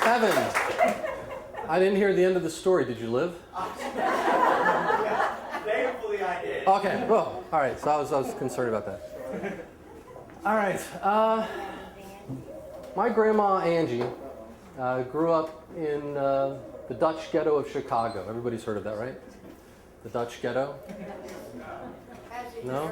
Evan, I didn't hear the end of the story. Did you live? Thankfully, I did. Okay, well, all right, so I was concerned about that. All right, my grandma Angie grew up in the Dutch ghetto of Chicago. Everybody's heard of that, right? The Dutch ghetto? No?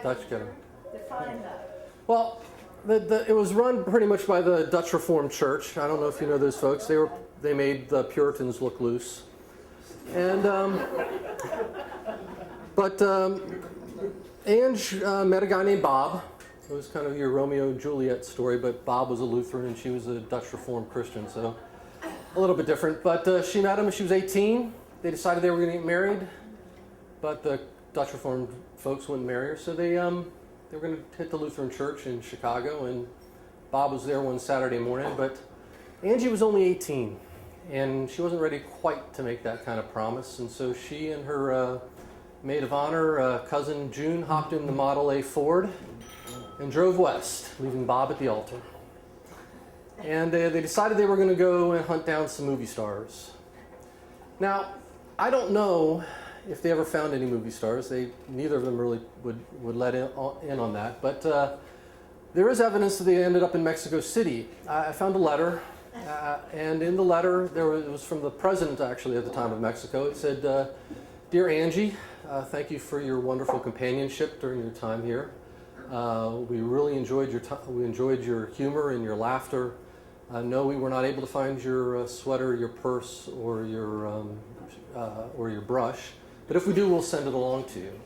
Dutch ghetto. Define that. Well, it was run pretty much by the Dutch Reformed Church. I don't know if you know those folks. They made the Puritans look loose. And Ange met a guy named Bob. It was kind of your Romeo and Juliet story, but Bob was a Lutheran and she was a Dutch Reformed Christian, so a little bit different. But she met him when she was 18. They decided they were going to get married, but the Dutch Reformed folks wouldn't marry her, so they were going to hit the Lutheran church in Chicago, and Bob was there one Saturday morning, but Angie was only 18, and she wasn't ready quite to make that kind of promise, and so she and her maid of honor, cousin June, hopped in the Model A Ford and drove west, leaving Bob at the altar. And they decided they were going to go and hunt down some movie stars. Now, I don't know if they ever found any movie stars. Neither of them really would let in on that. But there is evidence that they ended up in Mexico City. I found a letter, and in the letter, it was from the president, actually, at the time of Mexico. It said, "Dear Angie, thank you for your wonderful companionship during your time here. We really enjoyed your time. We enjoyed your humor and your laughter. No, we were not able to find your sweater, your purse, or your brush. But if we do, we'll send it along to you."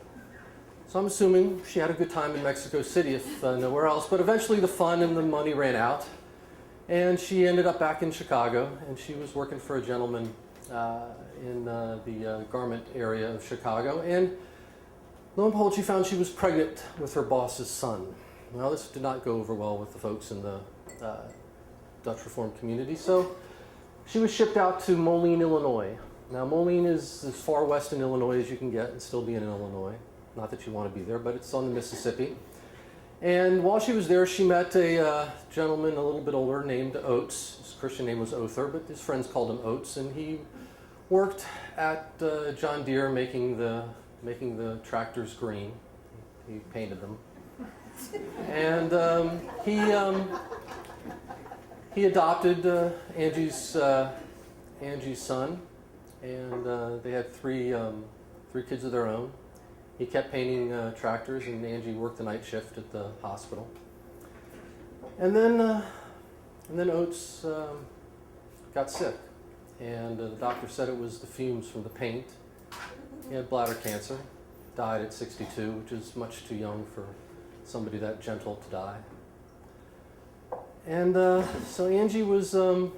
So I'm assuming she had a good time in Mexico City, if nowhere else. But eventually, the fun and the money ran out, and she ended up back in Chicago, and she was working for a gentleman in the garment area of Chicago. And lo and behold, she found she was pregnant with her boss's son. Well, this did not go over well with the folks in the Dutch Reformed community, so she was shipped out to Moline, Illinois. Now, Moline is as far west in Illinois as you can get and still be in Illinois. Not that you want to be there, but it's on the Mississippi. And while she was there, she met a gentleman a little bit older named Oates. His Christian name was Other, but his friends called him Oates, and he worked at John Deere making the tractors green. He painted them. And he adopted Angie's son, and they had three kids of their own. He kept painting tractors, and Angie worked the night shift at the hospital. And then Oates got sick, and the doctor said it was the fumes from the paint. He had bladder cancer, died at 62, which is much too young for somebody that gentle to die. And so Angie was about,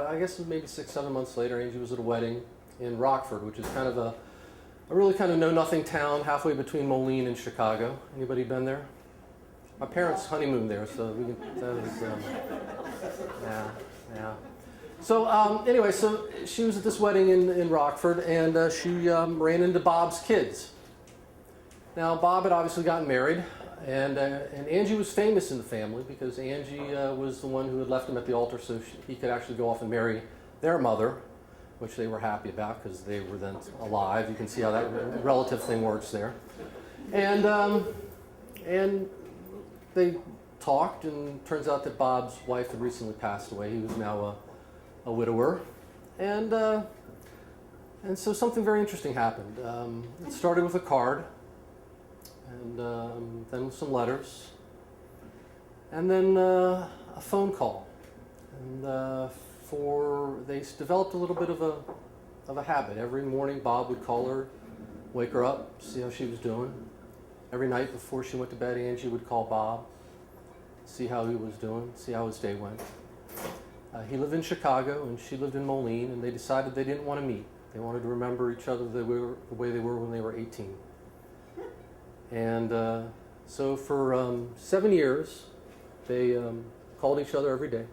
I guess maybe 6-7 months later, Angie was at a wedding in Rockford, which is kind of a really kind of know-nothing town halfway between Moline and Chicago. Anybody been there? My parents honeymooned there, so that was, yeah. So anyway, so she was at this wedding in Rockford, and she ran into Bob's kids. Now, Bob had obviously gotten married, and Angie was famous in the family because Angie was the one who had left him at the altar so he could actually go off and marry their mother, which they were happy about because they were then alive. You can see how that relative thing works there. And they talked, and turns out that Bob's wife had recently passed away. He was now a widower. And so something very interesting happened. It started with a card, and then with some letters, and then a phone call. And they developed a little bit of a habit. Every morning Bob would call her, wake her up, see how she was doing. Every night before she went to bed, Angie would call Bob, see how he was doing, see how his day went. He lived in Chicago and she lived in Moline, and they decided they didn't want to meet. They wanted to remember each other the way they were when they were 18. And so for 7 years, they called each other every day.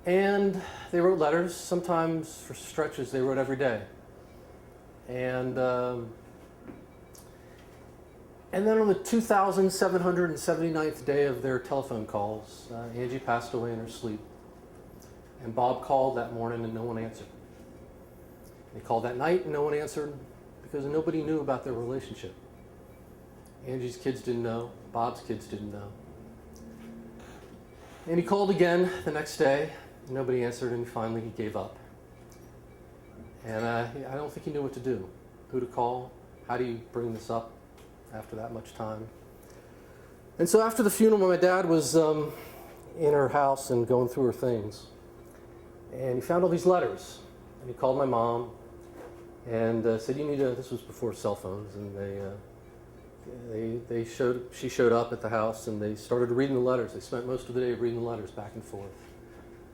And they wrote letters. Sometimes for stretches they wrote every day. And And then on the 2,779th day of their telephone calls, Angie passed away in her sleep. And Bob called that morning and no one answered. They called that night and no one answered because nobody knew about their relationship. Angie's kids didn't know. Bob's kids didn't know. And he called again the next day. Nobody answered, and finally he gave up. And I don't think he knew what to do. Who to call? How do you bring this up after that much time? And so after the funeral, my dad was in her house and going through her things. And he found all these letters. And he called my mom and said, "You need to," this was before cell phones, and she showed up at the house and they started reading the letters. They spent most of the day reading the letters back and forth.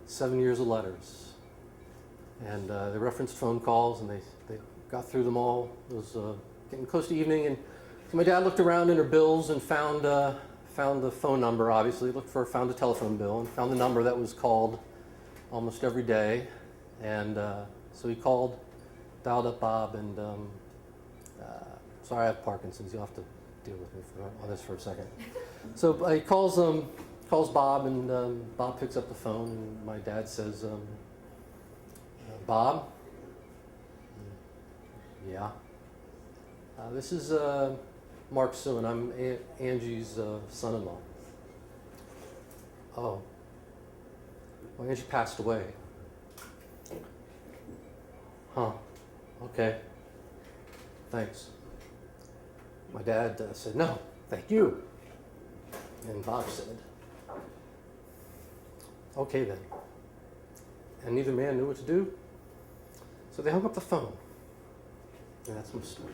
7 years of letters. And they referenced phone calls and they got through them all. It was getting close to evening, and so my dad looked around in her bills and found the phone number, obviously. Found a telephone bill and found the number that was called almost every day. And so he called, dialed up Bob, and sorry, I have Parkinson's. You'll have to deal with me on this for a second. So he calls Bob, and Bob picks up the phone, and my dad says, "Bob? Yeah. This is Mark Suwyn. I'm Angie's son-in-law." "Oh. Well, Angie passed away." "Huh. Okay. Thanks." My dad said, "No, thank you." And Bob said, "Okay then." And neither man knew what to do, so they hung up the phone. And that's my story.